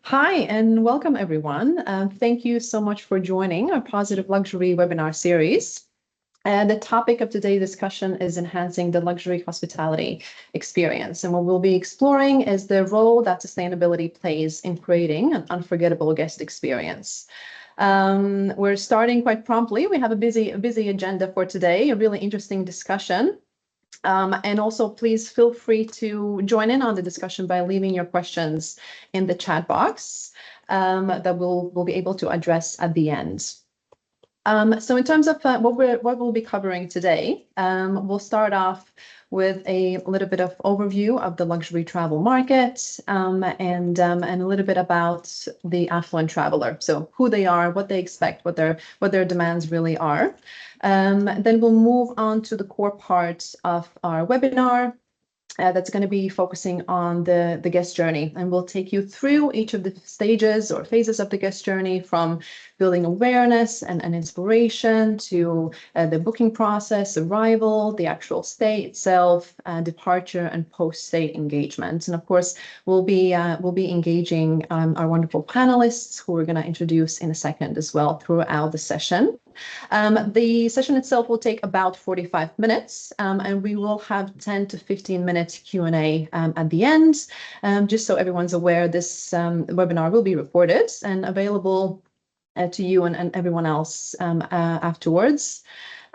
Hi, and welcome everyone. Thank you so much for joining our Positive Luxury webinar series. The topic of today's discussion is enhancing the luxury hospitality experience. And what we'll be exploring is the role that sustainability plays in creating an unforgettable guest experience. We're starting quite promptly. We have a busy agenda for today, a really interesting discussion. And also, please feel free to join in on the discussion by leaving your questions in the chat box that we'll be able to address at the end. So in terms of what we'll be covering today, we'll start off with a little bit of overview of the luxury travel market and a little bit about the affluent traveler. So who they are, what they expect, what their demands really are. Then we'll move on to the core part of our webinar. That's going to be focusing on the guest journey, and we'll take you through each of the stages or phases of the guest journey, from building awareness and inspiration to the booking process, arrival, the actual stay itself, departure, and post-stay engagement. And of course, we'll be engaging our wonderful panelists, who we're going to introduce in a second as well throughout the session. The session itself will take about 45 minutes, and we will have 10 to 15 minutes Q&A at the end. Just so everyone's aware, this webinar will be recorded and available to you and everyone else afterwards.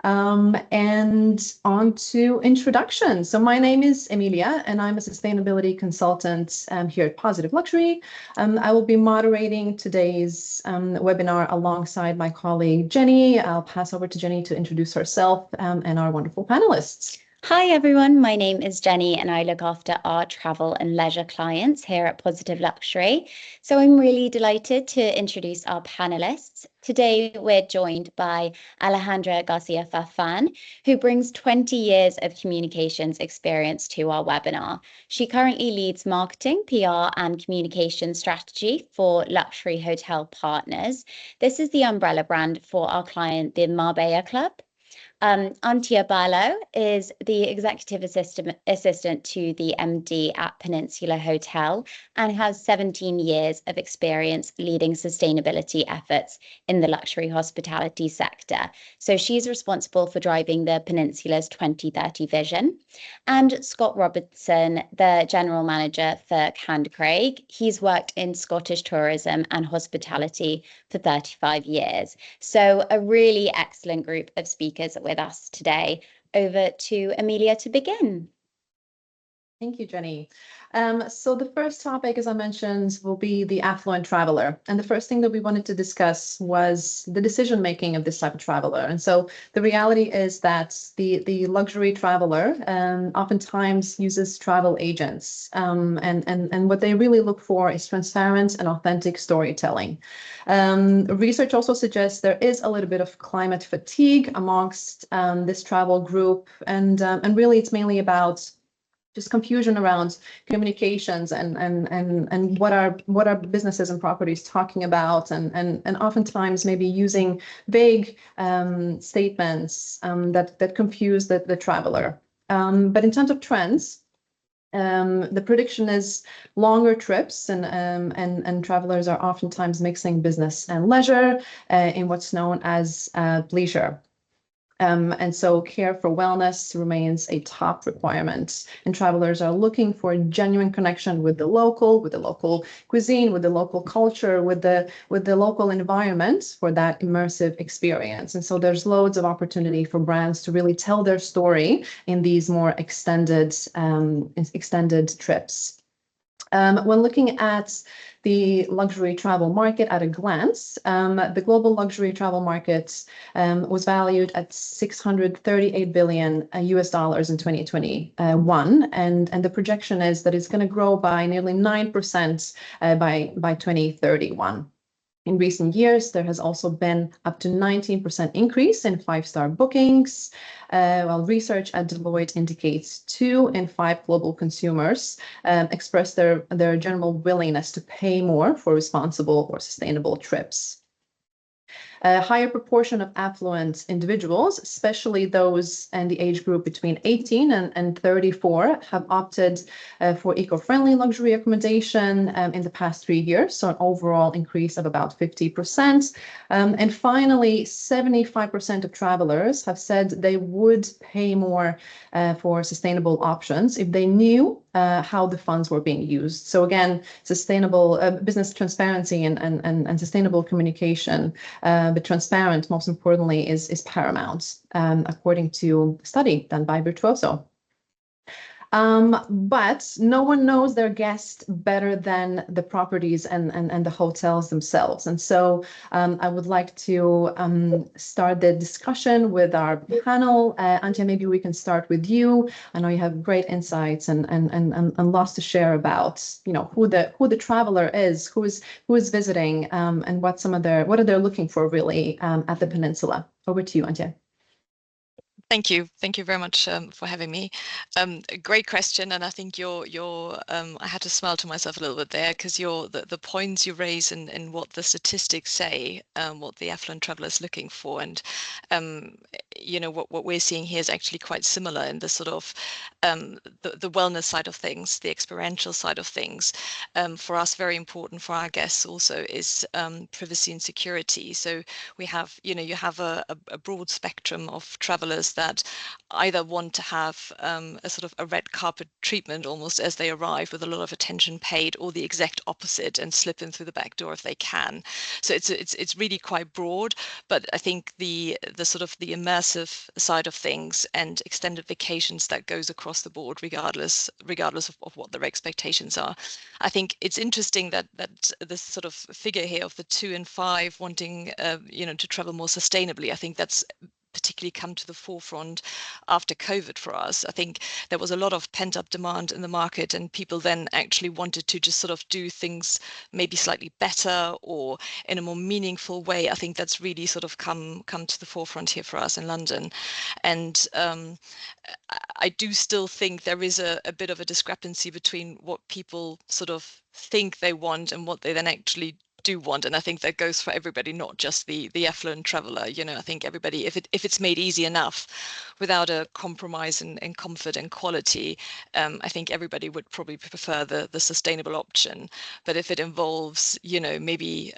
And on to introduction. So my name is Emilia, and I'm a sustainability consultant here at Positive Luxury. I will be moderating today's webinar alongside my colleague Jenny. I'll pass over to Jenny to introduce herself and our wonderful panelists. Hi everyone, my name is Jenny and I look after our travel and leisure clients here at Positive Luxury. So I'm really delighted to introduce our panelists. Today we're joined by Alejandra Garcia Farfan, who brings 20 years of communications experience to our webinar. She currently leads marketing, PR and communication strategy for Luxury Hotel Partners. This is the umbrella brand for our client, the Marbella Club. Antia Barlow is the executive assistant to the MD at Peninsula Hotel and has 17 years of experience leading sustainability efforts in the luxury hospitality sector. So she's responsible for driving the Peninsula's 2030 vision. And Scott Robertson, the general manager for Craig. He's worked in Scottish tourism and hospitality for 35 years. So a really excellent group of speakers with us today. Over to Emilia to begin. Thank you, Jenny. So the first topic, as I mentioned, will be the affluent traveler. And the first thing that we wanted to discuss was the decision-making of this type of traveler. And so the reality is that the luxury traveler oftentimes uses travel agents. And what they really look for is transparent and authentic storytelling. Research also suggests there is a little bit of climate fatigue amongst this travel group. And really, it's mainly about just confusion around communications and what are businesses and properties talking about, and oftentimes maybe using vague statements that confuse the traveler. But in terms of trends, the prediction is longer trips, and travelers are oftentimes mixing business and leisure in what's known as leisure. And so care for wellness remains a top requirement, and travelers are looking for a genuine connection with the local cuisine, with the local culture, with the local environment for that immersive experience. And so there's loads of opportunity for brands to really tell their story in these more extended trips. When looking at the luxury travel market at a glance, the global luxury travel market was valued at $638 billion US dollars in 2021, and the projection is that it's going to grow by nearly 9% by 2031. In recent years, there has also been up to 19% increase in five-star bookings, while research at Deloitte indicates 2 in 5 global consumers express their general willingness to pay more for responsible or sustainable trips. A higher proportion of affluent individuals, especially those in the age group between 18 and 34, have opted for eco-friendly luxury accommodation in the past 3 years, so an overall increase of about 50%. And finally, 75% of travelers have said they would pay more for sustainable options if they knew how the funds were being used. So again, sustainable business transparency and sustainable communication, but transparent, most importantly, is paramount, according to a study done by Virtuoso. But no one knows their guest better than the properties and the hotels themselves. And so I would like to start the discussion with our panel. Antje, maybe we can start with you. I know you have great insights and lots to share about, you know, who the traveler is, who is visiting, and what are they looking for really at the peninsula. Over to you, Antje. Thank you very much for having me. A great question, and I think I had to smile to myself a little bit there, because the points you raise and what the statistics say, what the affluent traveller is looking for, and you know, what we're seeing here is actually quite similar in the sort of the wellness side of things, the experiential side of things. For us, very important for our guests also is privacy and security. So we have, you know, you have a broad spectrum of travellers that either want to have a sort of a red carpet treatment almost as they arrive, with a lot of attention paid, or the exact opposite and slip in through the back door if they can. So it's really quite broad, but I think the sort of the immersive side of things and extended vacations that goes across the board, regardless of what their expectations are. I think it's interesting that this sort of figure here of the 2 in 5 wanting you know, to travel more sustainably. I think that's particularly come to the forefront after COVID for us. I think there was a lot of pent-up demand in the market, and people then actually wanted to just sort of do things maybe slightly better or in a more meaningful way. I think that's really sort of come to the forefront here for us in London. And I do still think there is a bit of a discrepancy between what people sort of think they want and what they then actually do want. And I think that goes for everybody, not just the affluent traveller. You know, I think everybody, if it's made easy enough without a compromise in comfort and quality, I think everybody would probably prefer the sustainable option. But if it involves, you know, maybe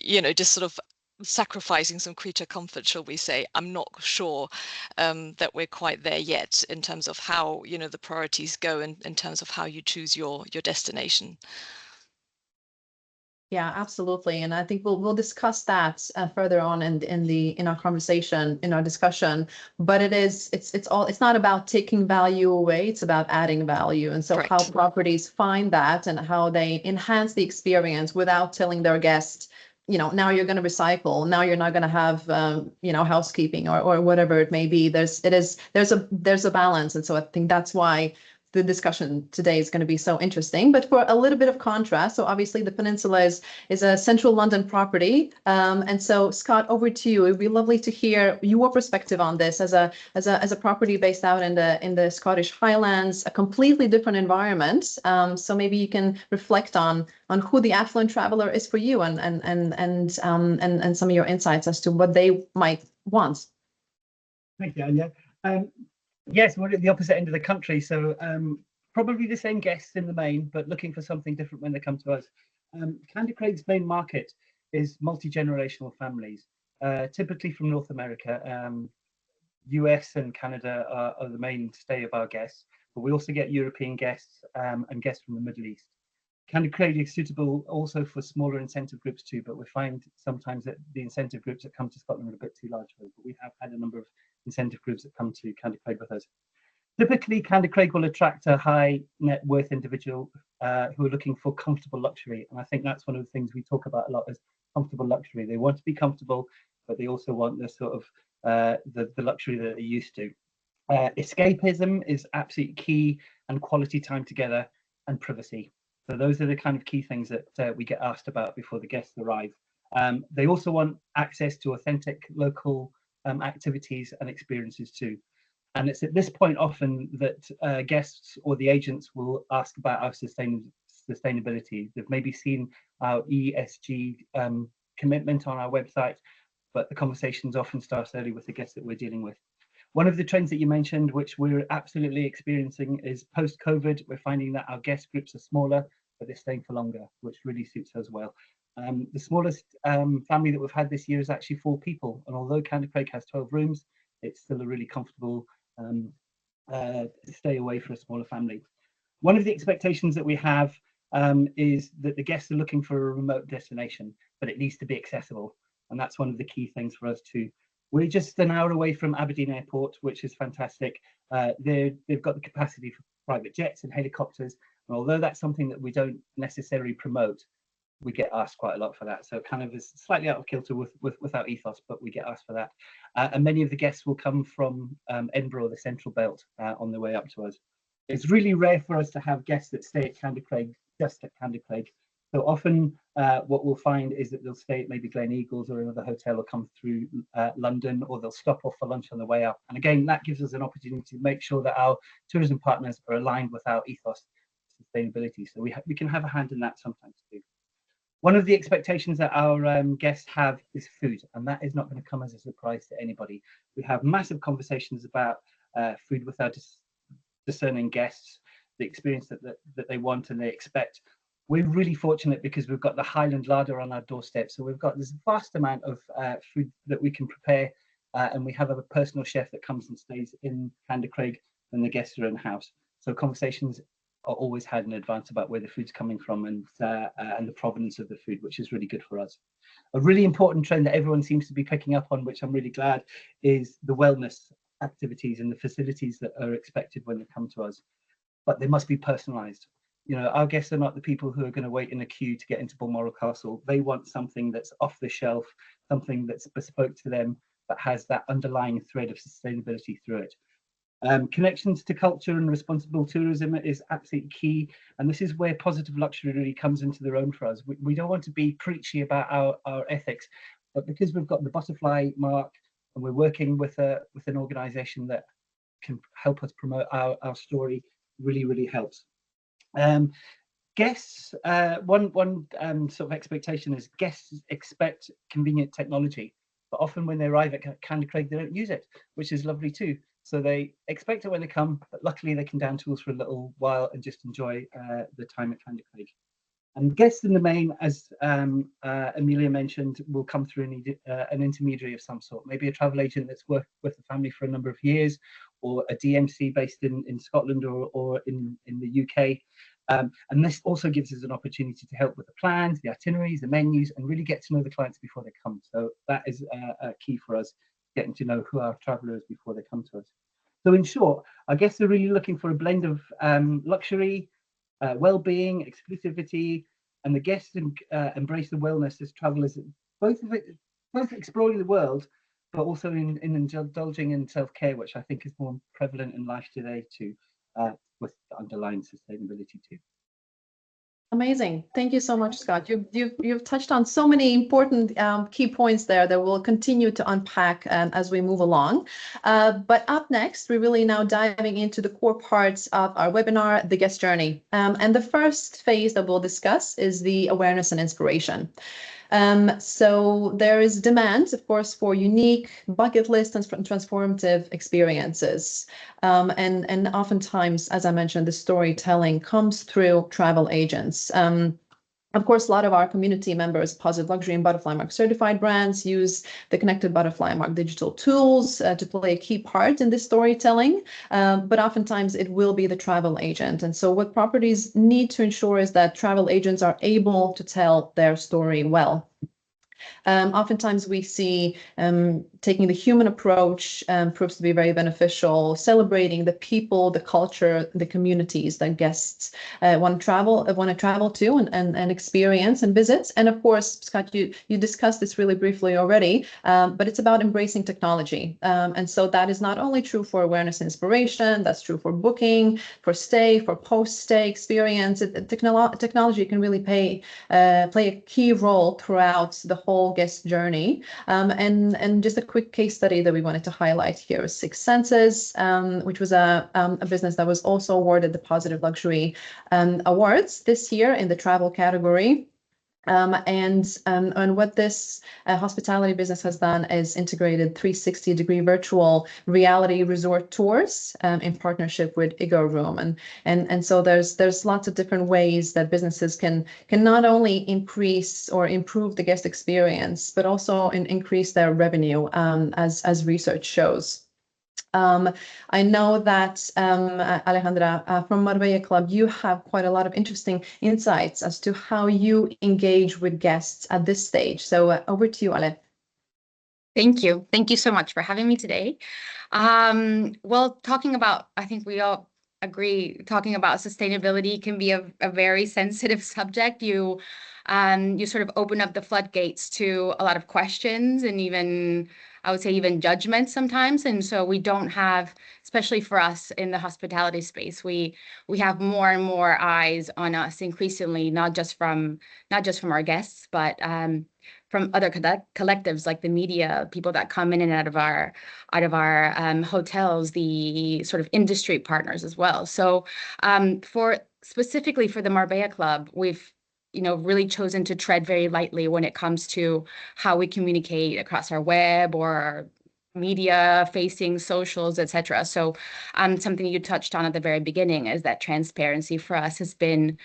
you know, just sort of sacrificing some creature comfort, shall we say, I'm not sure that we're quite there yet in terms of how, you know, the priorities go in terms of how you choose your destination. Yeah, absolutely. And I think we'll discuss that further on in our conversation, in our discussion. But it's not about taking value away, it's about adding value. And so Correct. How properties find that and how they enhance the experience without telling their guests, you know, now you're going to recycle, now you're not going to have you know, housekeeping or whatever it may be. There's a balance. And so I think that's why the discussion today is going to be so interesting. But for a little bit of contrast, so obviously the peninsula is a central London property. And so Scott, over to you. It'd be lovely to hear your perspective on this as a property based out in the Scottish Highlands, a completely different environment. So maybe you can reflect on who the affluent traveler is for you and some of your insights as to what they might want. Thank you, Anya. Yes, we're at the opposite end of the country, so probably the same guests in the main, but looking for something different when they come to us. Candy Craig's main market is multi-generational families, typically from North America. US and Canada are the mainstay of our guests, but we also get European guests and guests from the Middle East. Candy Craig is suitable also for smaller incentive groups too, but we find sometimes that the incentive groups that come to Scotland are a bit too large for us, but we have had a number of incentive groups that come to Candy Craig with us. Typically, Candy Craig will attract a high net worth individual who are looking for comfortable luxury. And I think that's one of the things we talk about a lot, is comfortable luxury. They want to be comfortable, but they also want the sort of the luxury that they're used to. Escapism is absolutely key, and quality time together and privacy. So those are the kind of key things that we get asked about before the guests arrive. They also want access to authentic local activities and experiences too. And it's at this point often that guests or the agents will ask about our sustainability. They've maybe seen our ESG commitment on our website, but the conversations often start early with the guests that we're dealing with. One of the trends that you mentioned, which we're absolutely experiencing, is post-COVID, we're finding that our guest groups are smaller, but they're staying for longer, which really suits us well. The smallest family that we've had this year is actually 4 people, and although Candycraig has 12 rooms, it's still a really comfortable stay away for a smaller family. One of the expectations that we have is that the guests are looking for a remote destination, but it needs to be accessible, and that's one of the key things for us too. We're just an hour away from Aberdeen Airport, which is fantastic. They've got the capacity for private jets and helicopters, and although that's something that we don't necessarily promote, we get asked quite a lot for that. So it kind of is slightly out of kilter with our ethos, but we get asked for that. And many of the guests will come from Edinburgh, the Central Belt, on their way up to us. It's really rare for us to have guests that stay at Candycraig, just at Candycraig. So often what we'll find is that they'll stay at maybe Gleneagles or another hotel, or come through London, or they'll stop off for lunch on the way up. And again, that gives us an opportunity to make sure that our tourism partners are aligned with our ethos sustainability. So we can have a hand in that sometimes too. One of the expectations that our guests have is food, and that is not going to come as a surprise to anybody. We have massive conversations about food with our discerning guests, the experience that they want and they expect. We're really fortunate because we've got the Highland Larder on our doorstep, so we've got this vast amount of food that we can prepare, and we have a personal chef that comes and stays in Candycraig when the guests are in house. So conversations are always had in advance about where the food's coming from and the provenance of the food, which is really good for us. A really important trend that everyone seems to be picking up on, which I'm really glad, is the wellness activities and the facilities that are expected when they come to us, but they must be personalized. You know, our guests are not the people who are going to wait in a queue to get into Balmoral Castle. They want something that's off the shelf, something that's bespoke to them, but has that underlying thread of sustainability through it. Connections to culture and responsible tourism is absolutely key, and this is where Positive Luxury really comes into their own for us. We don't want to be preachy about our ethics, but because we've got the butterfly mark and we're working with an organization that can help us promote our story, really helps. Guests, one sort of expectation is guests expect convenient technology, but often when they arrive at Candycraig, they don't use it, which is lovely too. So they expect it when they come, but luckily they can down tools for a little while and just enjoy the time at Candycraig. And guests in the main, as Amelia mentioned, will come through an intermediary of some sort, maybe a travel agent that's worked with the family for a number of years, or a DMC based in Scotland or in the UK. And this also gives us an opportunity to help with the plans, the itineraries, the menus, and really get to know the clients before they come. So that is key for us, getting to know who our traveller is before they come to us. So in short, I guess they're really looking for a blend of luxury, well-being, exclusivity, and the guests embrace the wellness as travellers, both exploring the world, but also in indulging in self-care, which I think is more prevalent in life today too, with underlying sustainability too. Amazing. Thank you so much, Scott. You've touched on so many important key points there that we'll continue to unpack as we move along. But up next, we're really now diving into the core parts of our webinar, the guest journey. And the first phase that we'll discuss is the awareness and inspiration. So there is demand, of course, for unique bucket list and transformative experiences. And oftentimes, as I mentioned, the storytelling comes through travel agents. Of course, a lot of our community members, Positive Luxury and Butterfly Mark certified brands, use the Connected Butterfly Mark digital tools to play a key part in this storytelling, but oftentimes it will be the travel agent. And so what properties need to ensure is that travel agents are able to tell their story well. Oftentimes we see taking the human approach proves to be very beneficial, celebrating the people, the culture, the communities that guests want to travel to and experience and visit. And of course, Scott, you discussed this really briefly already, but it's about embracing technology. And so that is not only true for awareness and inspiration, that's true for booking, for stay, for post-stay experience. Technology can really play a key role throughout the whole guest journey. And just a quick case study that we wanted to highlight here is Six Senses, which was a business that was also awarded the Positive Luxury Awards this year in the travel category. And what this hospitality business has done is integrated 360-degree virtual reality resort tours in partnership with Igo Room, and so there's lots of different ways that businesses can not only increase or improve the guest experience, but also increase their revenue, as research shows. I know that, Alejandra, from Marbella Club, you have quite a lot of interesting insights as to how you engage with guests at this stage. So over to you, Ale. Thank you. Thank you so much for having me today. Well, I think we all agree, talking about sustainability can be a very sensitive subject. You sort of open up the floodgates to a lot of questions and even, I would say, even judgment sometimes. And so we don't have, especially for us in the hospitality space, we have more and more eyes on us increasingly, not just from our guests, but from other collectives like the media, people that come in and out of our hotels, the sort of industry partners as well. So specifically for the Marbella Club, we've really chosen to tread very lightly when it comes to how we communicate across our web or our media facing socials, etc. So something you touched on at the very beginning is that transparency for us has been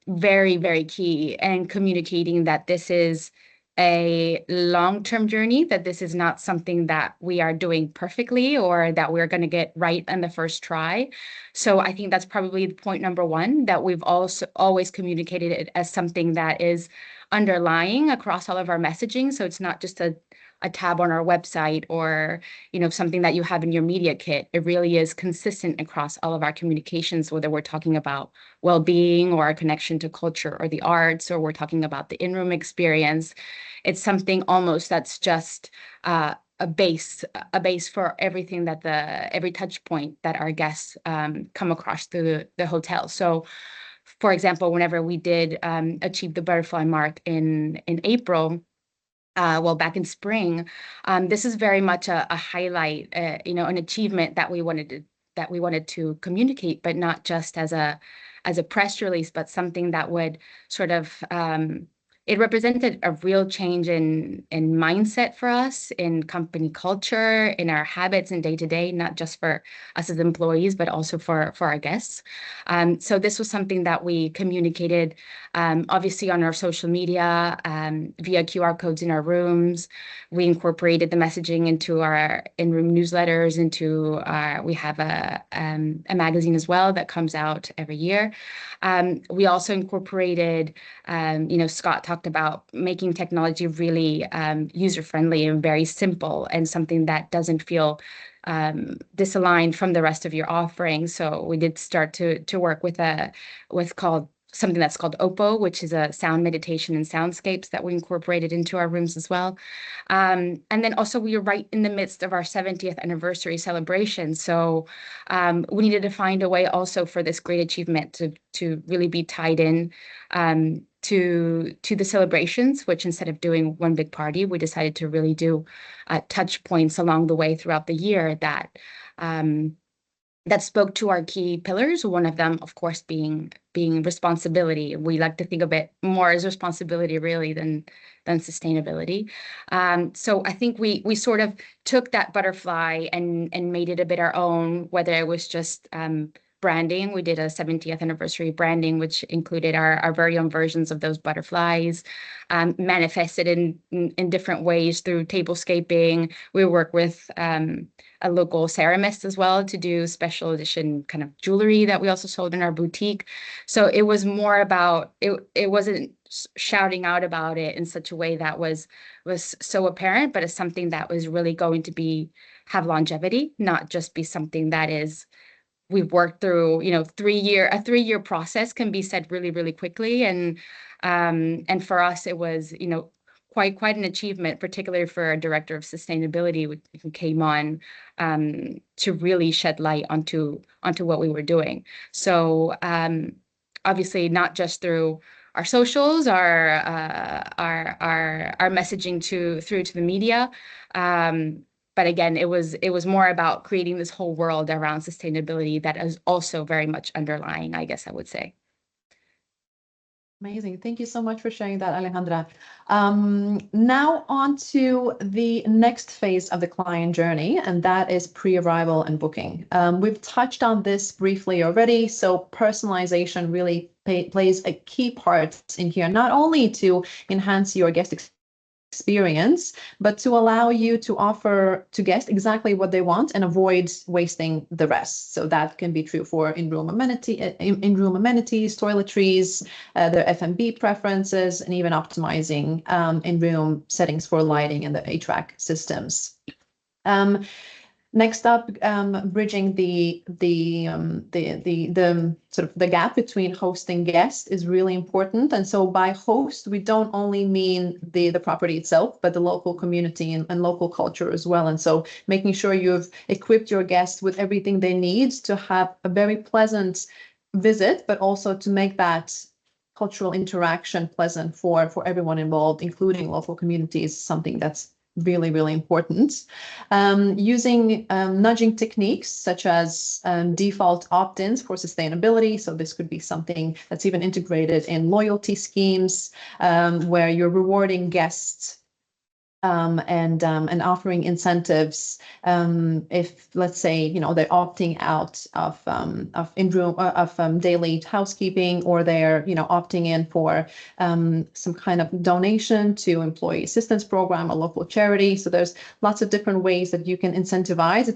very, very key, and communicating that this is a long-term journey, that this is not something that we are doing perfectly or that we're going to get right on the first try. So I think that's probably point number one, that we've also always communicated it as something that is underlying across all of our messaging. So it's not just a tab on our website or something that you have in your media kit. It really is consistent across all of our communications, whether we're talking about well-being or our connection to culture or the arts, or we're talking about the in-room experience. It's something almost that's just a base for everything, that every touch point that our guests come across through the hotel. So for example, whenever we did achieve the butterfly mark in April, back in spring, this is very much a highlight, an achievement that we wanted to communicate, but not just as a press release, but something that would sort of it represented a real change in mindset for us, in company culture, in our habits and day-to-day, not just for us as employees, but also for our guests. So this was something that we communicated, obviously on our social media, via QR codes in our rooms. We incorporated the messaging into our in-room newsletters, we have a magazine as well that comes out every year. We also incorporated, Scott talked about making technology really user-friendly and very simple, and something that doesn't feel disaligned from the rest of your offering. So we did start to work with something that's called Oppo, which is a sound meditation and soundscapes that we incorporated into our rooms as well. And then also we were right in the midst of our 70th anniversary celebration. So we needed to find a way also for this great achievement to really be tied in to the celebrations, which instead of doing one big party, we decided to really do touch points along the way throughout the year that spoke to our key pillars. One of them, of course, being responsibility. We like to think of it more as responsibility really than sustainability. So I think we sort of took that butterfly and made it a bit our own, whether it was just branding. We did a 70th anniversary branding, which included our very own versions of those butterflies, manifested in different ways through tablescaping. We work with a local ceramist as well to do special edition kind of jewelry that we also sold in our boutique. So it was more about, it wasn't shouting out about it in such a way that was so apparent, but it's something that was really going to have longevity, not just be something that is, we've worked through, a 3-year process can be said really, really quickly. And for us, it was, quite an achievement, particularly for our director of sustainability, who came on to really shed light onto what we were doing. So obviously not just through our socials, our messaging through to the media. But again, it was more about creating this whole world around sustainability that is also very much underlying, I guess I would say. Amazing. Thank you so much for sharing that, Alejandra. Now on to the next phase of the client journey, and that is pre-arrival and booking. We've touched on this briefly already. So personalization really plays a key part in here, not only to enhance your guest experience, but to allow you to offer to guests exactly what they want and avoid wasting the rest. So that can be true for in-room amenities, toiletries, their F&B preferences, and even optimizing in-room settings for lighting and the HVAC systems. Next up, bridging the sort of the gap between host and guest is really important. And so by host, we don't only mean the property itself, but the local community and local culture as well. And so making sure you've equipped your guests with everything they need to have a very pleasant visit, but also to make that cultural interaction pleasant for everyone involved, including local communities, something that's really, really important. Using nudging techniques such as default opt-ins for sustainability. So this could be something that's even integrated in loyalty schemes where you're rewarding guests and offering incentives if, let's say, they're opting out of in-room daily housekeeping, or they're opting in for some kind of donation to employee assistance program, a local charity. So there's lots of different ways that you can incentivize.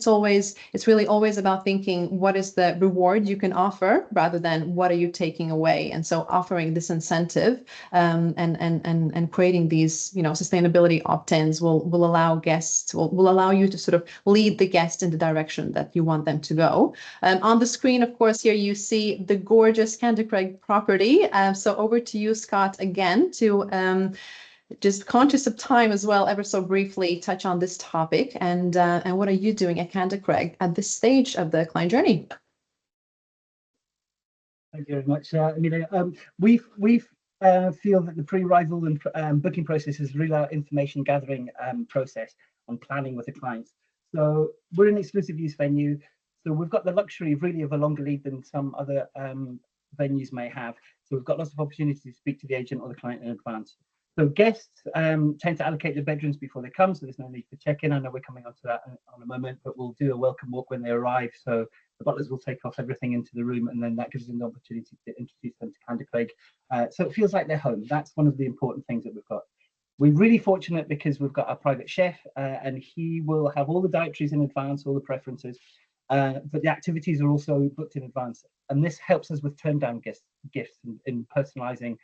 It's really always about thinking what is the reward you can offer rather than what are you taking away. And so offering this incentive and creating these sustainability opt-ins will allow you to sort of lead the guest in the direction that you want them to go. On the screen, of course, here you see the gorgeous Candycraig property. So over to you, Scott, again, to just conscious of time as well, ever so briefly touch on this topic and what are you doing at Candycraig at this stage of the client journey? Thank you very much, Amelia. We feel that the pre-arrival and booking process is really our information gathering process on planning with the clients. So we're an exclusive use venue. So we've got the luxury really of a longer lead than some other venues may have. So we've got lots of opportunities to speak to the agent or the client in advance. So guests tend to allocate their bedrooms before they come, so there's no need for check-in. I know we're coming on to that in a moment, but we'll do a welcome walk when they arrive. So the butlers will take off everything into the room, and then that gives them the opportunity to introduce them to Candycraig. So it feels like they're home. That's one of the important things that we've got. We're really fortunate because we've got our private chef, and he will have all the dietaries in advance, all the preferences, but the activities are also booked in advance. And this helps us with turn down gifts in personalizing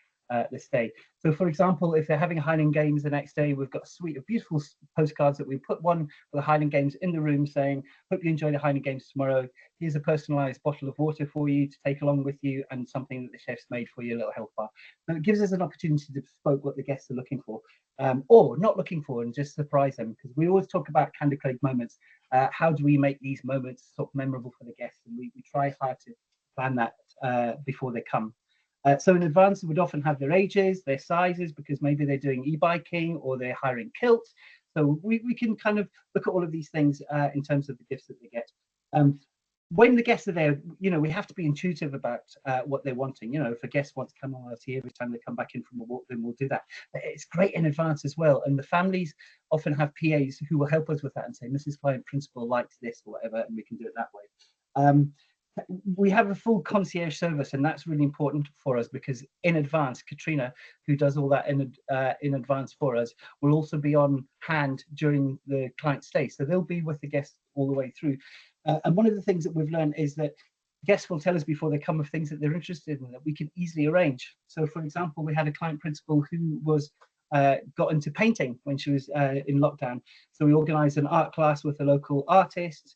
the stay. So for example, if they're having Highland Games the next day, we've got a suite of beautiful postcards that we put one for the Highland Games in the room saying, hope you enjoy the Highland Games tomorrow. Here's a personalized bottle of water for you to take along with you and something that the chef's made for you, a little health bar. So it gives us an opportunity to bespoke what the guests are looking for or not looking for, and just surprise them, because we always talk about Candycraig moments. How do we make these moments sort of memorable for the guests? And we try hard to plan that before they come. So in advance, we would often have their ages, their sizes, because maybe they're doing e-biking or they're hiring kilts. So we can kind of look at all of these things in terms of the gifts that they get. When the guests are there, we have to be intuitive about what they're wanting. If a guest wants to come on our tea every time they come back in from a walk, then we'll do that. But it's great in advance as well. And the families often have PAs who will help us with that and say, Mrs. Client Principal likes this or whatever, and we can do it that way. We have a full concierge service, and that's really important for us because in advance, Katrina, who does all that in advance for us, will also be on hand during the client stay. So they'll be with the guests all the way through. And one of the things that we've learned is that guests will tell us before they come of things that they're interested in that we can easily arrange. So for example, we had a client principal who was got into painting when she was in lockdown. So we organized an art class with a local artist.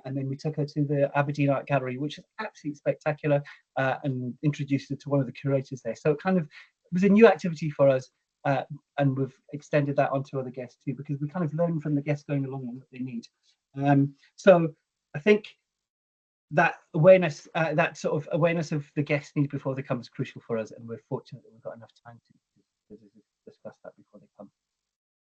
And then we took her to the Aberdeen Art Gallery, which is absolutely spectacular, and introduced her to one of the curators there. So it kind of was a new activity for us, and we've extended that onto other guests too, because we kind of learn from the guests going along and what they need. So I think that awareness, that sort of awareness of the guest needs before they come is crucial for us, and we're fortunate that we've got enough time to discuss that before they come.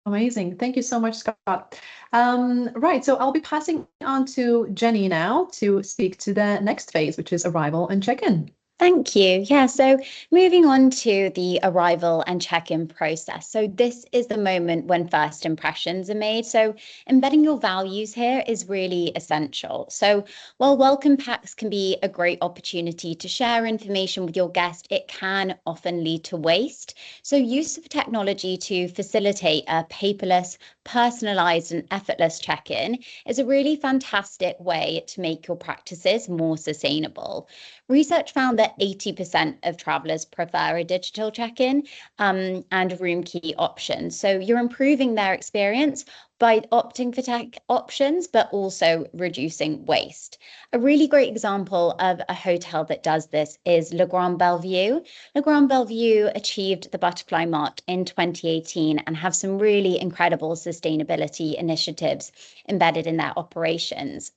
Amazing. Thank you so much, Scott. Right, so I'll be passing on to Jenny now to speak to the next phase, which is arrival and check-in. Thank you. Yeah, so moving on to the arrival and check-in process. So this is the moment when first impressions are made. So embedding your values here is really essential. So while welcome packs can be a great opportunity to share information with your guest, it can often lead to waste. So use of technology to facilitate a paperless, personalized and effortless check-in is a really fantastic way to make your practices more sustainable. Research found that 80% of travelers prefer a digital check-in and room key options. So you're improving their experience by opting for tech options, but also reducing waste. A really great example of a hotel that does this is Le Grand Bellevue. Le Grand Bellevue achieved the Butterfly Mark in 2018 and have some really incredible sustainability initiatives embedded in their operations.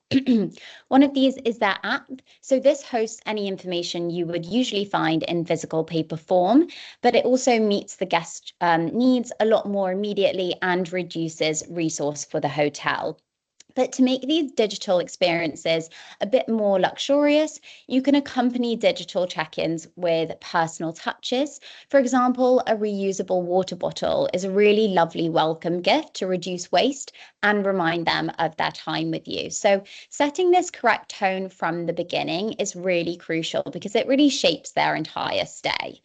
One of these is their app. So this hosts any information you would usually find in physical paper form, but it also meets the guest needs a lot more immediately and reduces resource for the hotel. But to make these digital experiences a bit more luxurious, you can accompany digital check-ins with personal touches. For example, a reusable water bottle is a really lovely welcome gift to reduce waste and remind them of their time with you. So setting this correct tone from the beginning is really crucial because it really shapes their entire stay.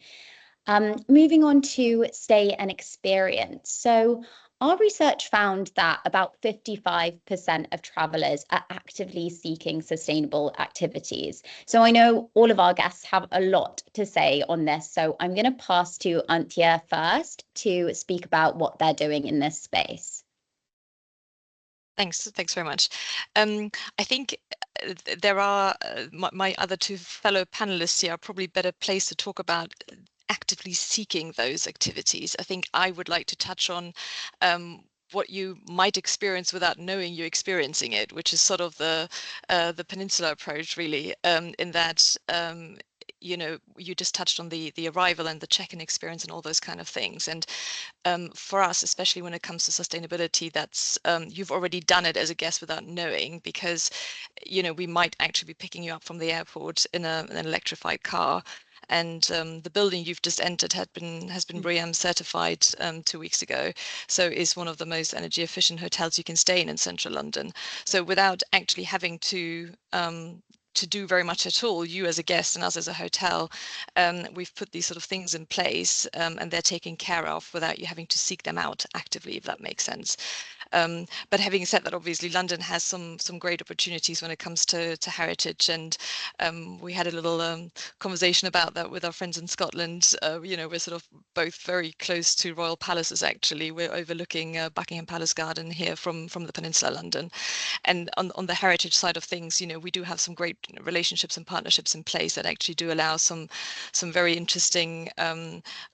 Moving on to stay and experience. So our research found that about 55% of travellers are actively seeking sustainable activities. So I know all of our guests have a lot to say on this. So I'm going to pass to Antia first to speak about what they're doing in this space. Thanks very much. I think there are my other two fellow panelists here are probably better placed to talk about actively seeking those activities. I think I would like to touch on what you might experience without knowing you're experiencing it, which is sort of the Peninsula approach, really, in that you know, you just touched on the arrival and the check-in experience and all those kind of things. And for us, especially when it comes to sustainability, that's you've already done it as a guest without knowing, because you know, we might actually be picking you up from the airport in an electrified car. And the building you've just entered has been BREEAM certified 2 weeks ago, so is one of the most energy efficient hotels you can stay in central London. So without actually having to do very much at all, you as a guest and us as a hotel, we've put these sort of things in place, and they're taken care of without you having to seek them out actively, if that makes sense. But having said that, obviously London has some great opportunities when it comes to heritage, and we had a little conversation about that with our friends in Scotland. You know, we're sort of both very close to royal palaces. Actually, we're overlooking Buckingham Palace Garden here from the Peninsula London, and on the heritage side of things, you know, we do have some great relationships and partnerships in place that actually do allow some very interesting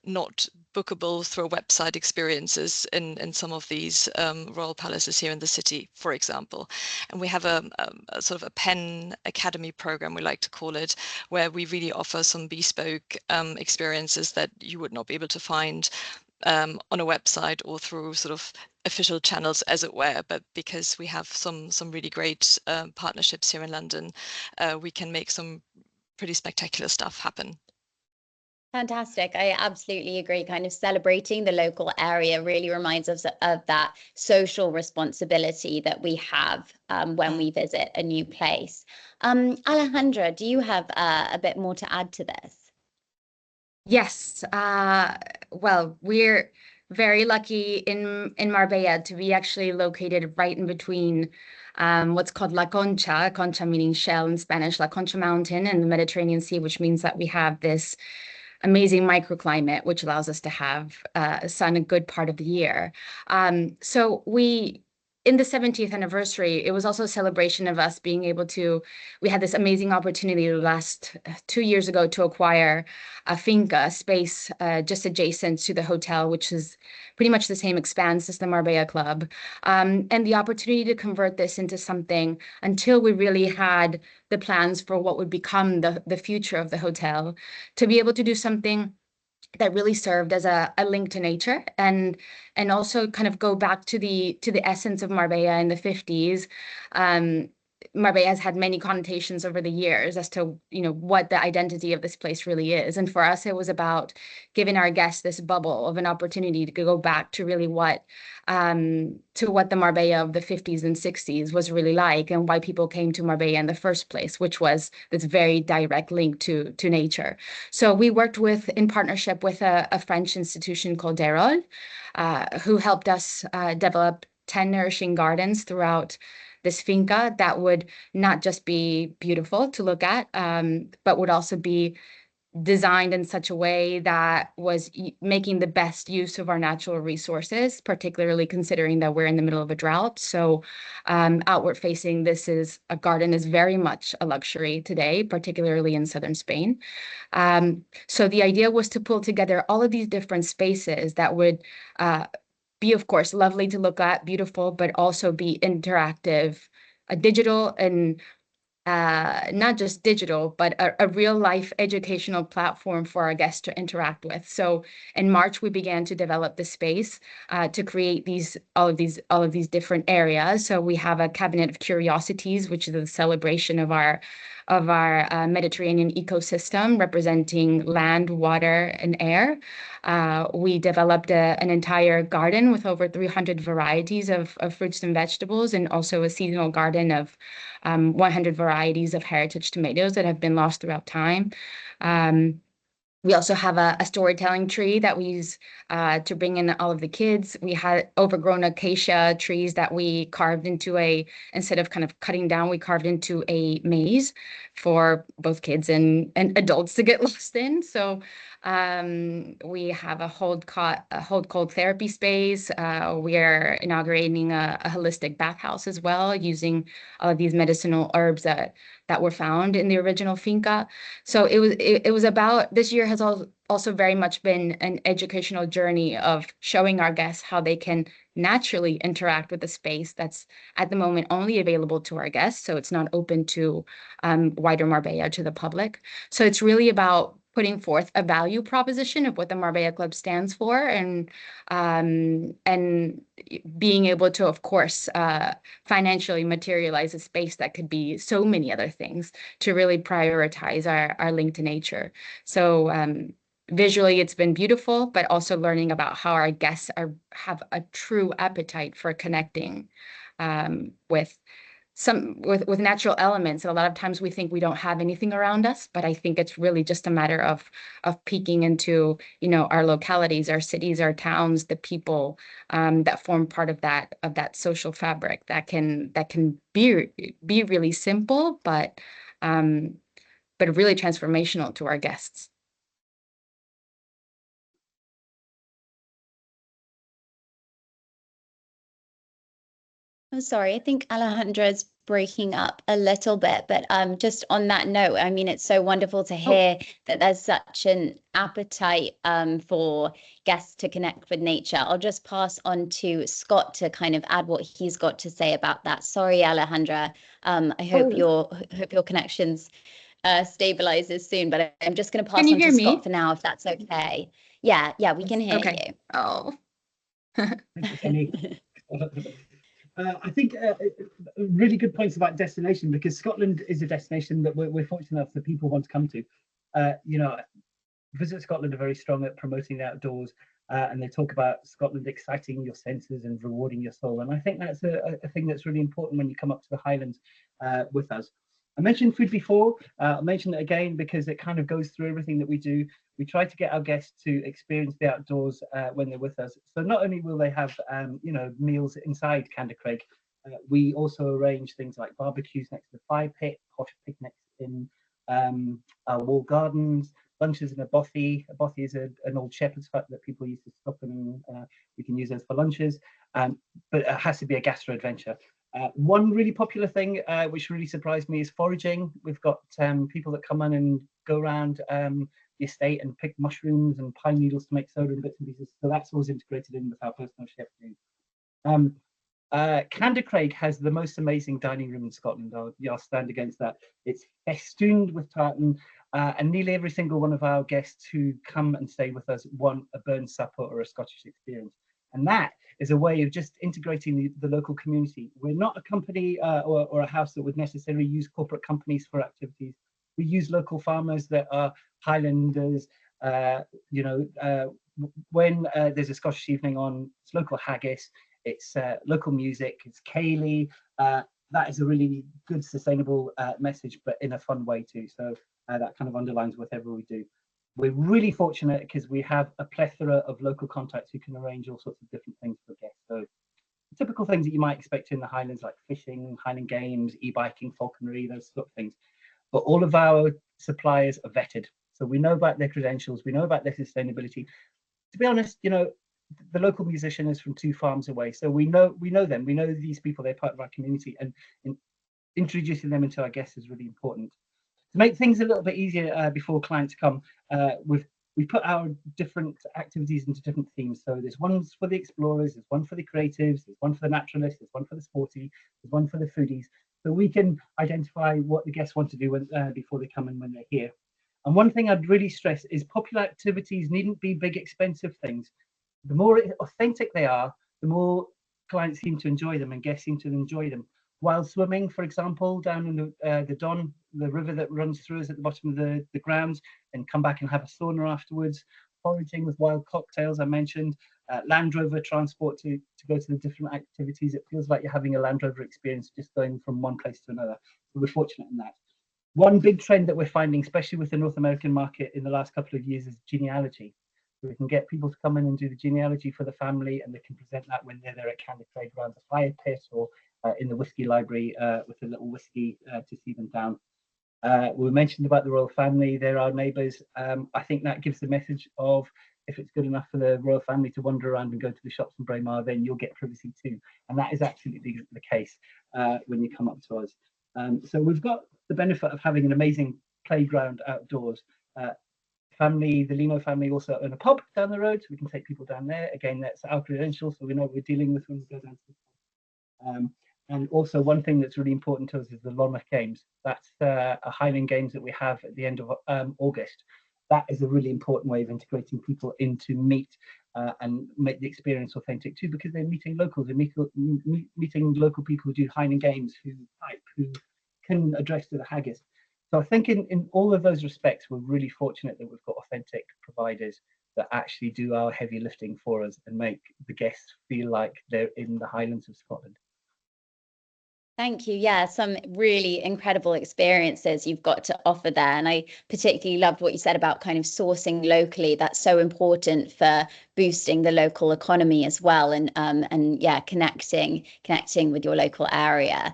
not bookable through a website experiences in some of these royal palaces here in the city, for example. And we have a sort of a Pen Academy program, we like to call it, where we really offer some bespoke experiences that you would not be able to find on a website or through sort of official channels, as it were. But because we have some really great partnerships here in London, we can make some pretty spectacular stuff happen. Fantastic. I absolutely agree. Kind of celebrating the local area really reminds us of that social responsibility that we have when we visit a new place. Alejandra, do you have a bit more to add to this? Yes. Well, we're very lucky in Marbella to be actually located right in between what's called La Concha, Concha meaning shell in Spanish, La Concha Mountain and the Mediterranean Sea, which means that we have this amazing microclimate, which allows us to have sun a good part of the year. So in the 70th anniversary, it was also a celebration of us being able to, we had this amazing opportunity last 2 years ago to acquire a finca space just adjacent to the hotel, which is pretty much the same expanse as the Marbella Club. And the opportunity to convert this into something, until we really had the plans for what would become the future of the hotel, to be able to do something that really served as a link to nature and also kind of go back to the essence of Marbella in the 50s. Marbella has had many connotations over the years as to, what the identity of this place really is. And for us, it was about giving our guests this bubble of an opportunity to go back to really what the Marbella of the 50s and 60s was really like, and why people came to Marbella in the first place, which was this very direct link to nature. So we worked in partnership with a French institution called Derol, who helped us develop 10 nourishing gardens throughout this finca that would not just be beautiful to look at, but would also be designed in such a way that was making the best use of our natural resources, particularly considering that we're in the middle of a drought. So outward facing, a garden is very much a luxury today, particularly in southern Spain. So the idea was to pull together all of these different spaces that would be, of course, lovely to look at, beautiful, but also be interactive, digital, and not just digital, but a real life educational platform for our guests to interact with. So in March, we began to develop the space to create all of these different areas. So we have a cabinet of curiosities, which is a celebration of our Mediterranean ecosystem, representing land, water, and air. We developed an entire garden with over 300 varieties of fruits and vegetables, and also a seasonal garden of 100 varieties of heritage tomatoes that have been lost throughout time. We also have a storytelling tree that we use to bring in all of the kids. We had overgrown acacia trees that we carved into instead of kind of cutting down, we carved into a maze for both kids and adults to get lost in. So we have a hold cold therapy space. We are inaugurating a holistic bathhouse as well, using all of these medicinal herbs that were found in the original finca. So it was about, this year has also very much been an educational journey of showing our guests how they can naturally interact with the space that's at the moment only available to our guests. So it's not open to wider Marbella, to the public. So it's really about putting forth a value proposition of what the Marbella Club stands for, and being able to, of course, financially materialize a space that could be so many other things, to really prioritize our link to nature. So visually, it's been beautiful, but also learning about how our guests have a true appetite for connecting with natural elements. And a lot of times we think we don't have anything around us, but I think it's really just a matter of peeking into, our localities, our cities, our towns, the people that form part of that social fabric that can be really simple, but really transformational to our guests. Oh, sorry, I think Alejandra's breaking up a little bit, but just on that note, I mean, it's so wonderful to hear that there's such an appetite for guests to connect with nature. I'll just pass on to Scott to kind of add what he's got to say about that. Sorry, Alejandra. I hope your connections stabilizes soon, but I'm just going to pass on to Scott for now, if that's okay. Yeah, we can hear you. Oh. I think really good points about destination, because Scotland is a destination that we're fortunate enough that people want to come to. Visit Scotland are very strong at promoting the outdoors, and they talk about Scotland exciting your senses and rewarding your soul. And I think that's a thing that's really important when you come up to the Highlands with us. I mentioned food before. I'll mention it again because it kind of goes through everything that we do. We try to get our guests to experience the outdoors when they're with us. So not only will they have, meals inside Candycraig, we also arrange things like barbecues next to the fire pit, posh picnics in our wall gardens, lunches in a bothy. A bothy is an old shepherd's hut that people used to stop and we can use those for lunches. But it has to be a gastro adventure. One really popular thing, which really surprised me, is foraging. We've got people that come in and go around the estate and pick mushrooms and pine needles to make soda and bits and pieces. So that's always integrated in with our personal chef food. Candycraig has the most amazing dining room in Scotland. I'll stand against that. It's festooned with tartan, and nearly every single one of our guests who come and stay with us want a burn supper or a Scottish experience. And that is a way of just integrating the local community. We're not a company or a house that would necessarily use corporate companies for activities. We use local farmers that are Highlanders. When there's a Scottish evening on, it's local haggis, it's local music, it's ceilidh. That is a really good, sustainable message, but in a fun way too. So that kind of underlines whatever we do. We're really fortunate because we have a plethora of local contacts who can arrange all sorts of different things for guests. So typical things that you might expect in the Highlands, like fishing, Highland games, e-biking, falconry, those sort of things. But all of our suppliers are vetted. So we know about their credentials, we know about their sustainability. To be honest, the local musician is from 2 farms away. So we know them, we know these people, they're part of our community, and introducing them into our guests is really important. To make things a little bit easier before clients come, we put our different activities into different themes. So there's ones for the explorers, there's one for the creatives, there's one for the naturalists, there's one for the sporty, there's one for the foodies. So we can identify what the guests want to do before they come and when they're here. And one thing I'd really stress is popular activities needn't be big, expensive things. The more authentic they are, the more clients seem to enjoy them and guests seem to enjoy them. Wild swimming, for example, down in the Don, the river that runs through us at the bottom of the grounds, and come back and have a sauna afterwards. Foraging with wild cocktails, I mentioned. Land Rover transport to go to the different activities. It feels like you're having a Land Rover experience just going from one place to another. So we're fortunate in that. One big trend that we're finding, especially with the North American market in the last couple of years, is genealogy. So we can get people to come in and do the genealogy for the family, and they can present that when they're there at Candy Craig around the fire pit or in the whiskey library with a little whiskey to see them down. We mentioned about the royal family, they're our neighbours. I think that gives the message of, if it's good enough for the royal family to wander around and go to the shops in Braemar, then you'll get privacy too. And that is absolutely the case when you come up to us. So we've got the benefit of having an amazing playground outdoors. The Lino family also own a pub down the road, so we can take people down there. Again, that's our credentials, so we know what we're dealing with when we go down to the pub. And also one thing that's really important to us is the Lonmouth Games. That's a Highland Games that we have at the end of August. That is a really important way of integrating people in to meet and make the experience authentic too, because they're meeting locals, they're meeting local people who do Highland Games, who pipe, who can address to the haggis. So I think in all of those respects, we're really fortunate that we've got authentic providers that actually do our heavy lifting for us and make the guests feel like they're in the Highlands of Scotland. Thank you. Yeah, some really incredible experiences you've got to offer there. And I particularly loved what you said about kind of sourcing locally. That's so important for boosting the local economy as well. And yeah, connecting with your local area.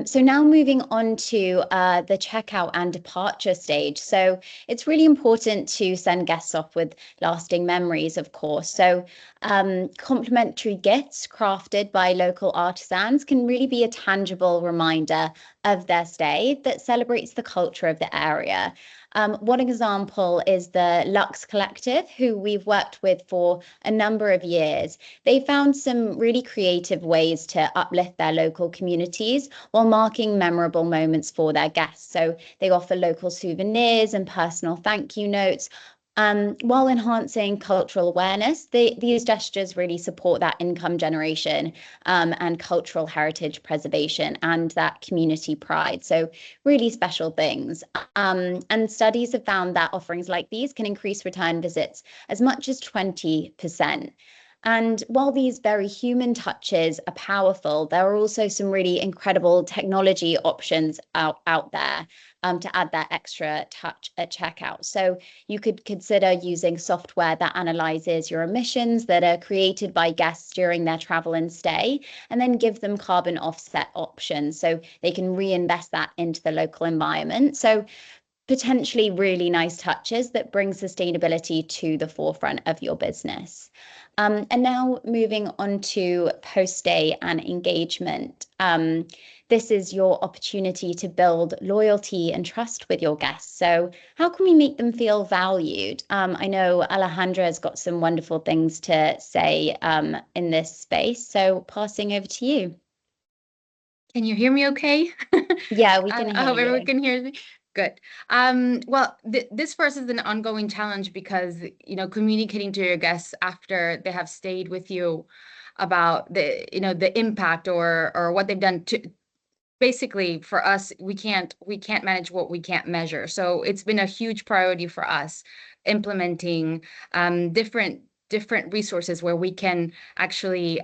So now moving on to the checkout and departure stage. So it's really important to send guests off with lasting memories, of course. So complimentary gifts crafted by local artisans can really be a tangible reminder of their stay that celebrates the culture of the area. One example is the Lux Collective, who we've worked with for a number of years. They found some really creative ways to uplift their local communities while marking memorable moments for their guests. So they offer local souvenirs and personal thank you notes. While enhancing cultural awareness, these gestures really support that income generation and cultural heritage preservation and that community pride. So really special things. And studies have found that offerings like these can increase return visits as much as 20%. And while these very human touches are powerful, there are also some really incredible technology options out there to add that extra touch at checkout. So you could consider using software that analyzes your emissions that are created by guests during their travel and stay, and then give them carbon offset options so they can reinvest that into the local environment. So potentially really nice touches that bring sustainability to the forefront of your business. And now moving on to post-stay and engagement. This is your opportunity to build loyalty and trust with your guests. So how can we make them feel valued? I know Alejandra has got some wonderful things to say in this space. So passing over to you. Can you hear me okay? Yeah, we can hear I hope you. everyone can hear me. Good. Well, this for us is an ongoing challenge because, you know, communicating to your guests after they have stayed with you about the, you know, the impact or what they've done to, basically for us, we can't manage what we can't measure. So it's been a huge priority for us implementing different resources where we can actually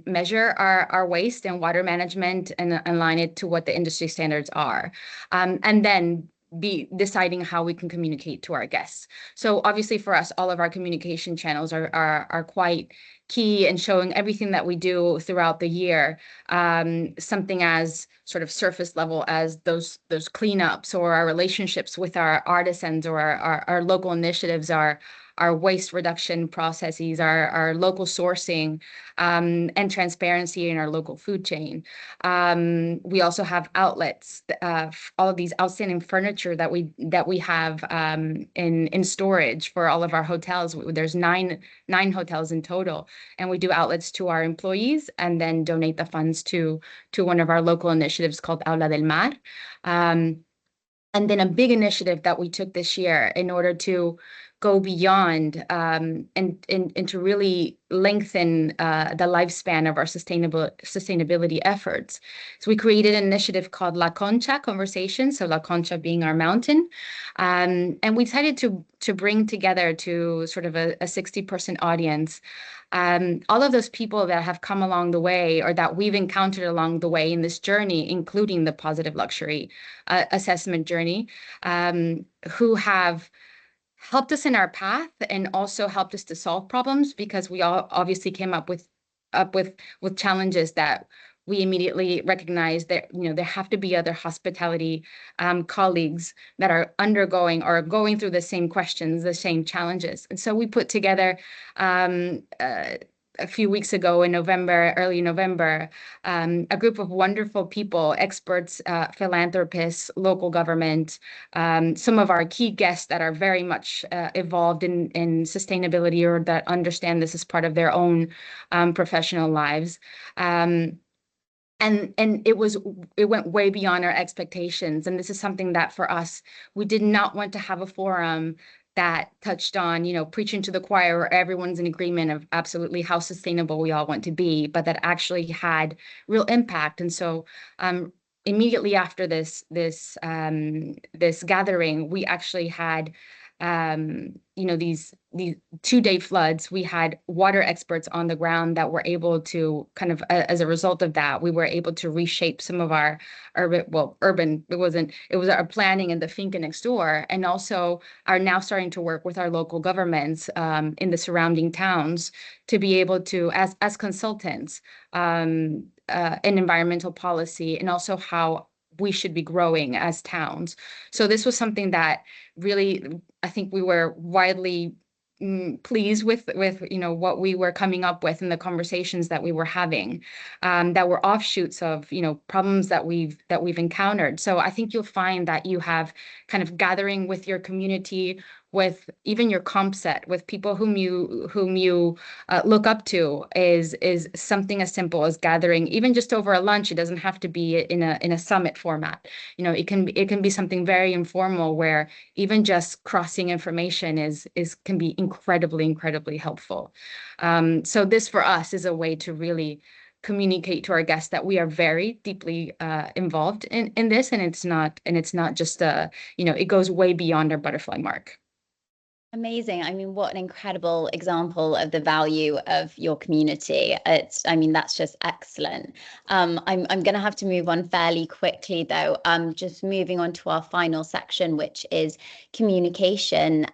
measure our waste and water management and align it to what the industry standards are. And then be deciding how we can communicate to our guests. So obviously for us, all of our communication channels are quite key in showing everything that we do throughout the year, something as sort of surface level as those cleanups or our relationships with our artisans or our local initiatives, our waste reduction processes, our local sourcing, and transparency in our local food chain. We also have outlets, all of these outstanding furniture that we have in storage for all of our hotels. There's nine hotels in total, and we do outlets to our employees and then donate the funds to one of our local initiatives called Aula del Mar. And then a big initiative that we took this year in order to go beyond and to really lengthen the lifespan of our sustainability efforts. So we created an initiative called La Concha Conversation, so La Concha being our mountain. And we decided to bring together to sort of a 60-person audience all of those people that have come along the way or that we've encountered along the way in this journey, including the Positive Luxury assessment journey, who have helped us in our path and also helped us to solve problems, because we all obviously came up with challenges that we immediately recognized that, you know, there have to be other hospitality colleagues that are undergoing or going through the same questions, the same challenges. And so we put together a few weeks ago in November, early November, a group of wonderful people, experts, philanthropists, local government, some of our key guests that are very much involved in sustainability or that understand this as part of their own professional lives. And it went way beyond our expectations. And this is something that for us, we did not want to have a forum that touched on, you know, preaching to the choir where everyone's in agreement of absolutely how sustainable we all want to be, but that actually had real impact. And so immediately after this gathering, we actually had you know, these 2-day floods. We had water experts on the ground that were able to kind of, as a result of that, we were able to reshape some of our urban, it was our planning in the finca next door, and also are now starting to work with our local governments in the surrounding towns to be able to, as consultants in environmental policy, and also how we should be growing as towns. So this was something that really, I think we were widely pleased with, you know, what we were coming up with in the conversations that we were having, that were offshoots of, you know, problems that we've encountered. So I think you'll find that you have kind of gathering with your community, with even your comp set, with people whom you look up to, is something as simple as gathering, even just over a lunch. It doesn't have to be in a summit format. You know, it can be something very informal where even just crossing information can be incredibly helpful. So this for us is a way to really communicate to our guests that we are very deeply involved in this, and it's not just you know, it goes way beyond our butterfly mark. Amazing. I mean, what an incredible example of the value of your community. I mean, that's just excellent. I'm going to have to move on fairly quickly, though. Just moving on to our final section, which is communication.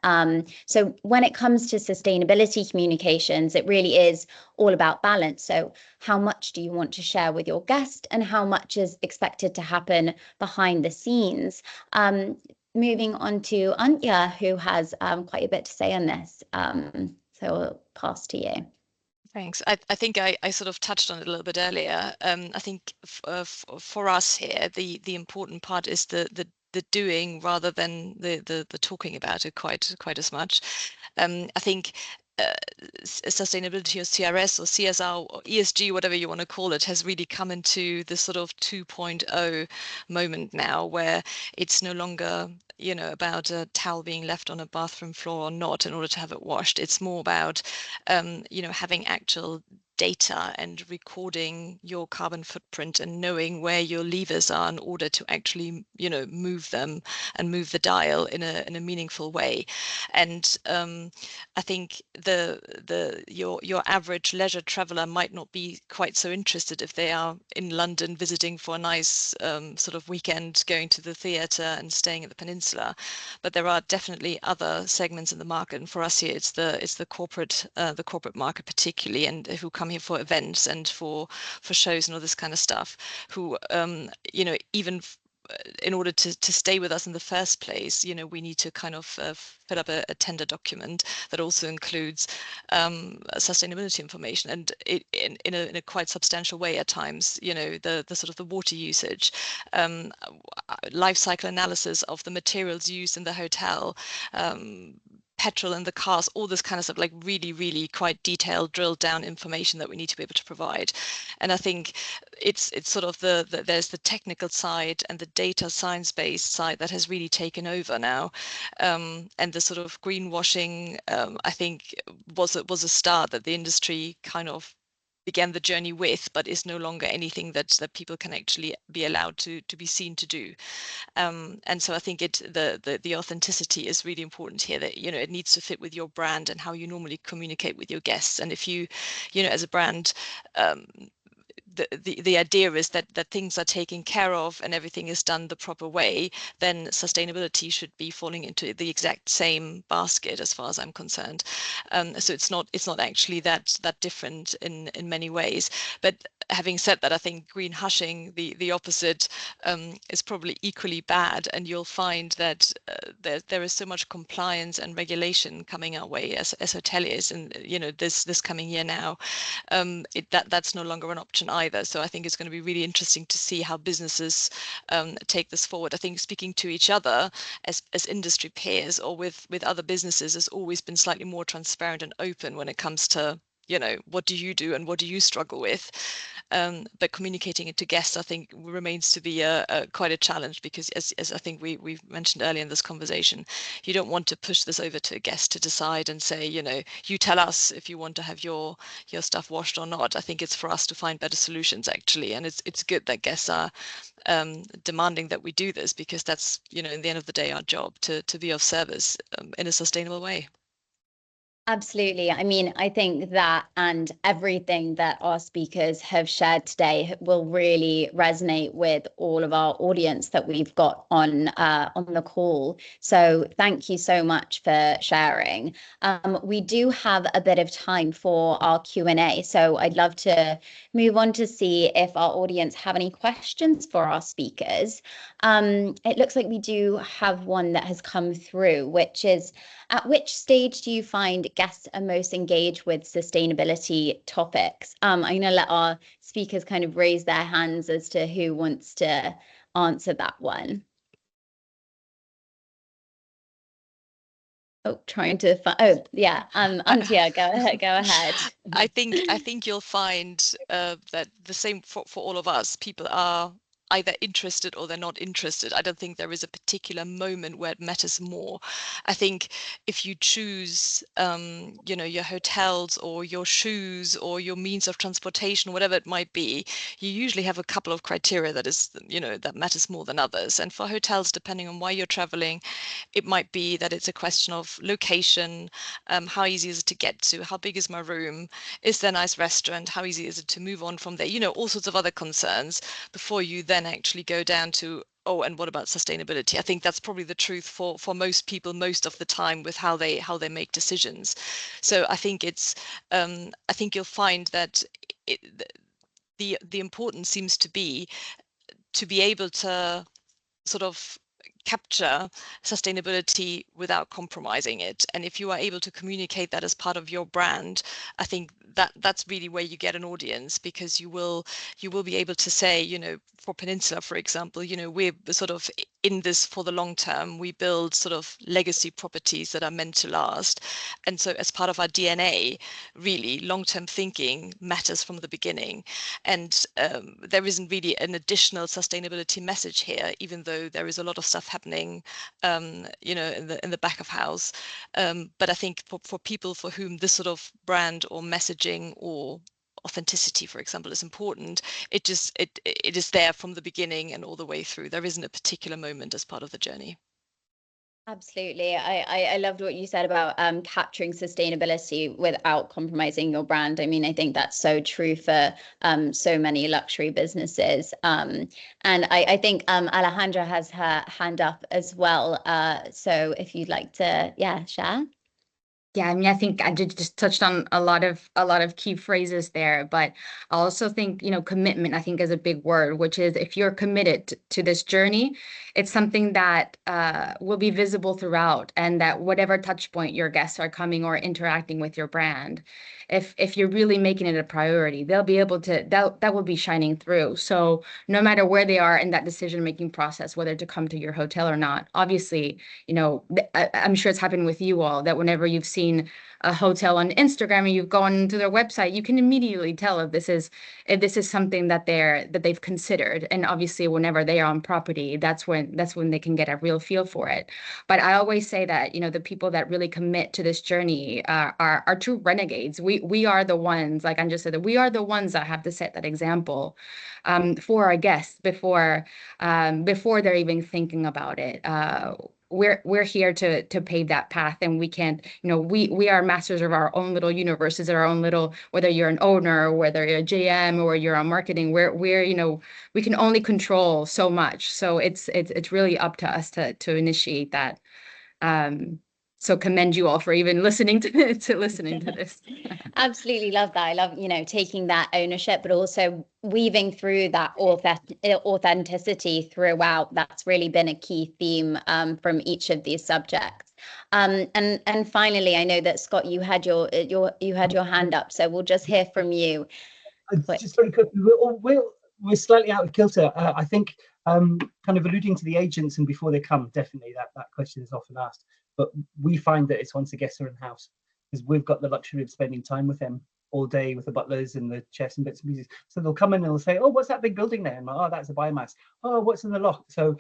So when it comes to sustainability communications, it really is all about balance. So how much do you want to share with your guest, and how much is expected to happen behind the scenes? Moving on to Anya, who has quite a bit to say on this. So I'll pass to you. Thanks. I think I sort of touched on it a little bit earlier. I think for us here, the important part is the doing rather than the talking about it quite as much. I think sustainability or CRS or CSR or ESG, whatever you want to call it, has really come into this sort of 2.0 moment now, where it's no longer, you know, about a towel being left on a bathroom floor or not in order to have it washed. It's more about, you know, having actual data and recording your carbon footprint and knowing where your levers are in order to actually, you know, move them and move the dial in a meaningful way. And I think your average leisure traveler might not be quite so interested if they are in London visiting for a nice sort of weekend, going to the theatre and staying at the peninsula. But there are definitely other segments in the market, and for us here, it's the corporate market particularly, and who come here for events and for shows and all this kind of stuff, who you know, even in order to stay with us in the first place, you know, we need to kind of fill up a tender document that also includes sustainability information, and in a quite substantial way at times. You know, the sort of the water usage, life cycle analysis of the materials used in the hotel, petrol in the cars, all this kind of stuff, like really quite detailed, drilled down information that we need to be able to provide. And I think it's sort of there's the technical side and the data science-based side that has really taken over now, and the sort of greenwashing, I think was a start that the industry kind of began the journey with, but is no longer anything that people can actually be allowed to be seen to do. And so I think the authenticity is really important here, that, you know, it needs to fit with your brand and how you normally communicate with your guests. And if you know, as a brand, the idea is that things are taken care of and everything is done the proper way, then sustainability should be falling into the exact same basket as far as I'm concerned. So it's not actually that different in many ways. But having said that, I think green hushing, the opposite, is probably equally bad, and you'll find that there is so much compliance and regulation coming our way as hoteliers, and, you know, this coming year now, that's no longer an option either. So I think it's going to be really interesting to see how businesses take this forward. I think speaking to each other as industry peers or with other businesses has always been slightly more transparent and open when it comes to, you know, what do you do and what do you struggle with? But communicating it to guests, I think, remains to be quite a challenge, because as I think we've mentioned earlier in this conversation, you don't want to push this over to a guest to decide and say, you know, you tell us if you want to have your stuff washed or not. I think it's for us to find better solutions, actually, and it's good that guests are demanding that we do this, because that's, you know, in the end of the day, our job to be of service in a sustainable way. Absolutely. I mean, I think that and everything that our speakers have shared today will really resonate with all of our audience that we've got on the call. So thank you so much for sharing. We do have a bit of time for our Q&A, so I'd love to move on to see if our audience have any questions for our speakers. It looks like we do have one that has come through, which is, at which stage do you find guests are most engaged with sustainability topics? I'm going to let our speakers kind of raise their hands as to who wants to answer that one. Oh, trying to find. Oh, yeah. Antia, go ahead. I think you'll find that the same for all of us. People are either interested or they're not interested. I don't think there is a particular moment where it matters more. I think if you choose, you know, your hotels or your shoes or your means of transportation, whatever it might be, you usually have a couple of criteria that is, you know, that matters more than others. And for hotels, depending on why you're traveling, it might be that it's a question of location, how easy is it to get to, how big is my room, is there a nice restaurant, how easy is it to move on from there, you know, all sorts of other concerns before you then actually go down to, oh, and what about sustainability? I think that's probably the truth for most people most of the time with how they make decisions. So I think it's I think you'll find that the importance seems to be able to sort of capture sustainability without compromising it. And if you are able to communicate that as part of your brand, I think that's really where you get an audience, because you will be able to say, you know, for Peninsula, for example, you know, we're sort of in this for the long term. We build sort of legacy properties that are meant to last. And so as part of our DNA, really long-term thinking matters from the beginning. And there isn't really an additional sustainability message here, even though there is a lot of stuff happening, you know, in the back of house. But I think for people for whom this sort of brand or messaging or authenticity, for example, is important, it is there from the beginning and all the way through. There isn't a particular moment as part of the journey. Absolutely. I loved what you said about capturing sustainability without compromising your brand. I mean, I think that's so true for so many luxury businesses. And I think Alejandra has her hand up as well. So if you'd like to, share. Yeah, I mean, I think I just touched on a lot of key phrases there, but I also think, you know, commitment, I think, is a big word, which is if you're committed to this journey, it's something that will be visible throughout, and that whatever touch point your guests are coming or interacting with your brand, if you're really making it a priority, they'll be able to, that will be shining through. So no matter where they are in that decision-making process, whether to come to your hotel or not, obviously, you know, I'm sure it's happened with you all, that whenever you've seen a hotel on Instagram and you've gone to their website, you can immediately tell if this is something that they've considered. And obviously, whenever they are on property, that's when they can get a real feel for it. But I always say that, you know, the people that really commit to this journey are true renegades. We are the ones, like Anja said, that we are the ones that have to set that example for our guests before they're even thinking about it. We're here to pave that path, and we can't, you know, we are masters of our own little universes, our own little, whether you're an owner, or whether you're a GM, or you're on marketing, we're you know, we can only control so much. So it's really up to us to initiate that. So commend you all for even listening to this. Absolutely love that. I love, you know, taking that ownership, but also weaving through that authenticity throughout. That's really been a key theme from each of these subjects. And finally, I know that Scott, you had your hand up, so we'll just hear from you. Just very quickly, we're slightly out of kilter. I think kind of alluding to the agents and before they come, definitely that question is often asked. But we find that it's once the guests are in house, because we've got the luxury of spending time with them all day with the butlers and the chefs and bits and pieces. So they'll come in and they'll say, "Oh, what's that big building there?" And oh, that's a biomass. Oh, what's in the loft? So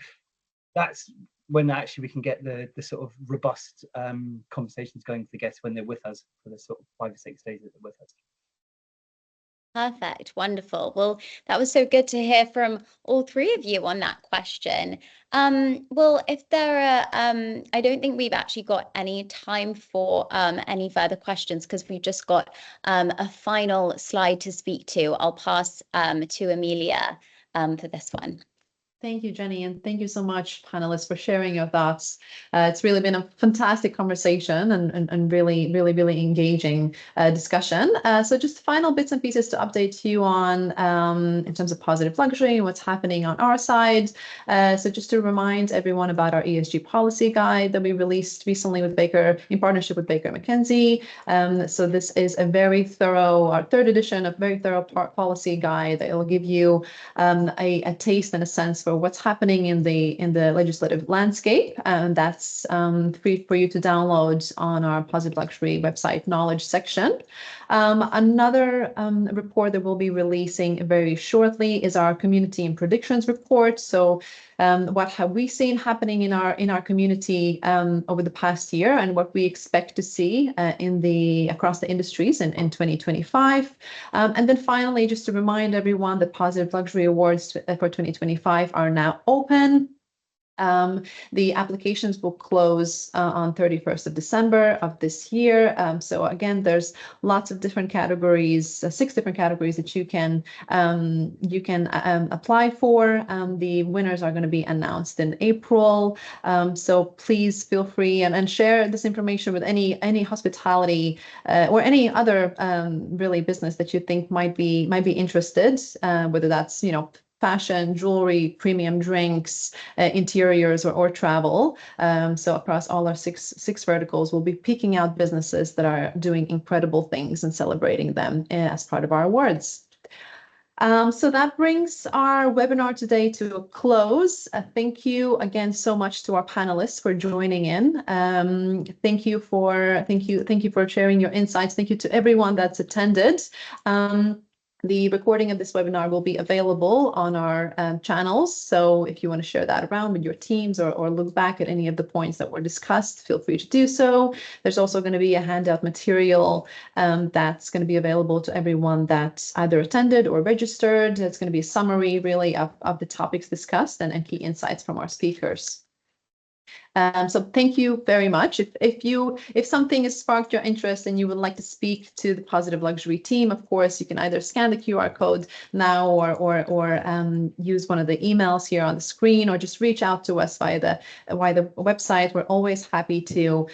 that's when actually we can get the sort of robust conversations going with the guests when they're with us for the sort of 5 or 6 days that they're with us. Perfect. Wonderful. Well, that was so good to hear from all three of you on that question. Well, if there are, I don't think we've actually got any time for any further questions, because we've just got a final slide to speak to. I'll pass to Amelia for this one. Thank you, Jenny, and thank you so much, panelists, for sharing your thoughts. It's really been a fantastic conversation and really engaging discussion. So just final bits and pieces to update you on in terms of positive luxury and what's happening on our side. So just to remind everyone about our ESG policy guide that we released recently with Baker, in partnership with Baker McKenzie. So this is a very thorough, our third edition of very thorough policy guide that will give you a taste and a sense for what's happening in the legislative landscape, and that's free for you to download on our Positive Luxury website knowledge section. Another report that we'll be releasing very shortly is our community and predictions report. So what have we seen happening in our community over the past year, and what we expect to see across the industries in 2025. And then finally, just to remind everyone, the Positive Luxury Awards for 2025 are now open. The applications will close on 31st of December of this year. So again, there's lots of different categories, 6 different categories that you can apply for. The winners are going to be announced in April. So please feel free and share this information with any hospitality or any other really business that you think might be interested, whether that's, you know, fashion, jewelry, premium drinks, interiors, or travel. So across all our six verticals, we'll be picking out businesses that are doing incredible things and celebrating them as part of our awards. So that brings our webinar today to a close. Thank you again so much to our panelists for joining in. Thank you for sharing your insights. Thank you to everyone that's attended. The recording of this webinar will be available on our channels. So if you want to share that around with your teams or look back at any of the points that were discussed, feel free to do so. There's also going to be a handout material that's going to be available to everyone that either attended or registered. It's going to be a summary really of the topics discussed and key insights from our speakers. So thank you very much. If something has sparked your interest and you would like to speak to the Positive Luxury team, of course, you can either scan the QR code now or use one of the emails here on the screen, or just reach out to us via the website. We're always happy to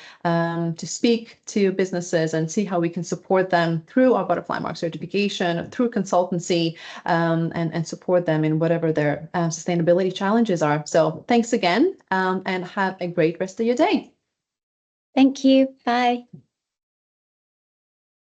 speak to businesses and see how we can support them through our Butterfly Mark certification, through consultancy, and support them in whatever their sustainability challenges are. So thanks again, and have a great rest of your day. Thank you. Bye.